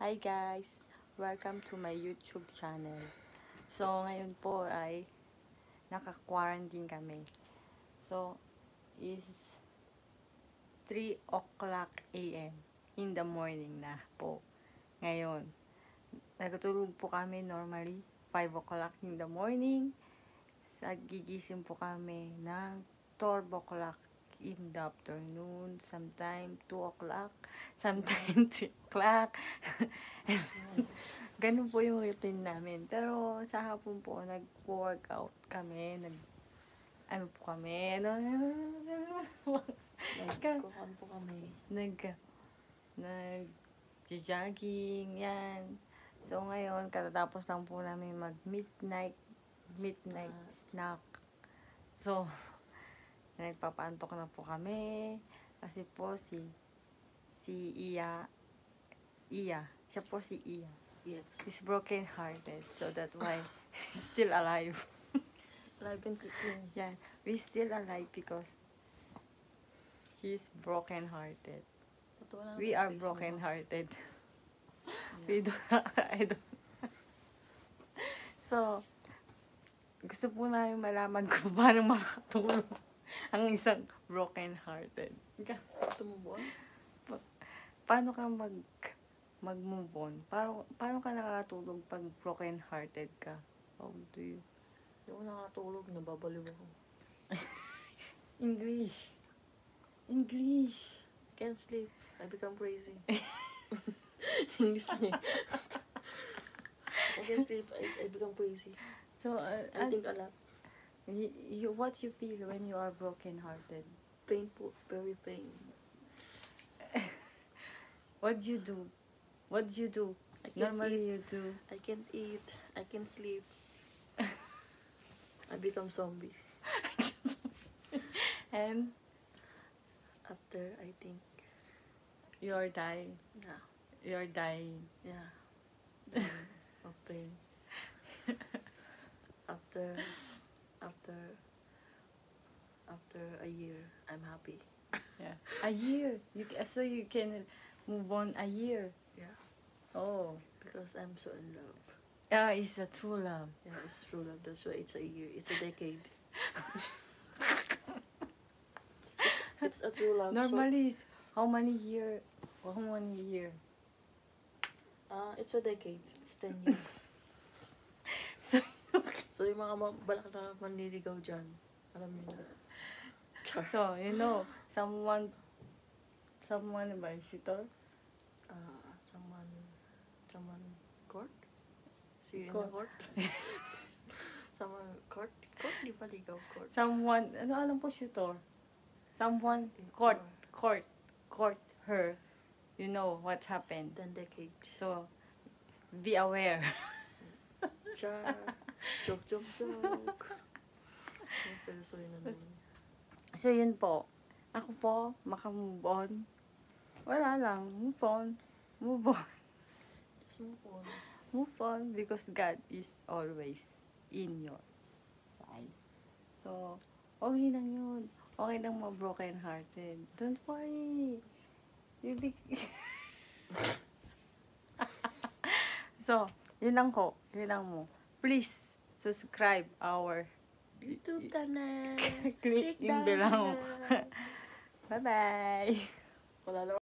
Hi guys! Welcome to my YouTube channel. So, ngayon po ay naka-quarantine kami. So, is 3 o'clock a.m. in the morning na po. Ngayon, nagtulog po kami normally 5 o'clock in the morning. Gigising po kami ng 12 o'clock in the afternoon, sometime 2 o'clock, sometime 3 o'clock. Ganun po yung routine namin. Pero sa hapon po, nag-workout kami, ano po kami, Nagkuhan po kami. nag-jogging, yan. So ngayon, katatapos lang po namin mag-midnight snack. So, nagpapaantok na po kami. Kasi po si Iya, siya po si Iya. Yes. She's broken hearted. So that's why he's still alive. Alive and kicking. Yeah, we still alive because he's broken hearted. We are broken hearted. We don't, So, gusto po namin malaman kung paano makatulong ang isang broken hearted. Tumubuan? Paano ka mag-move on? Paano ka nakakatulog pag broken hearted ka? How do you? Hindi ako nakatulog, nababaliw ako. English. Can't sleep. I become crazy. English na I can't sleep. I become crazy. So, I think a lot. What you feel when you are broken hearted? Painful. Very pain. What do you do? Normally you do. I can't eat. I can't sleep. I become zombie. And After, I think, you're dying. yeah. You're dying. Yeah. Of pain. After a year, I'm happy. Yeah. A year. So you can move on a year. Yeah. Oh. Because I'm so in love. It's a true love. Yeah, it's true love. That's why it's a year. It's a decade. it's a true love. Normally, it's how many year? How many year? It's a decade. It's 10 years. So yung mga balak na manliligaw dyan, alam niyo na. Char. So, someone ba, shooter? Someone court? See you in Court. the court? Someone court? Court? Di ba ligaw court? Someone, alam po shooter? Someone court her. You know what happened. 10 decades. So, be aware. Char. Joke. Seryosoy na naman. So, yun po. Ako po, makamove on. Wala lang. Move on. Just move on. Move on because God is always in your side. So, okay lang yun. Okay lang ma-broken hearted. Don't worry. So, yun lang ko. Yun lang mo. Please, subscribe our YouTube channel. click yung bell. Bye-bye. Wala lang.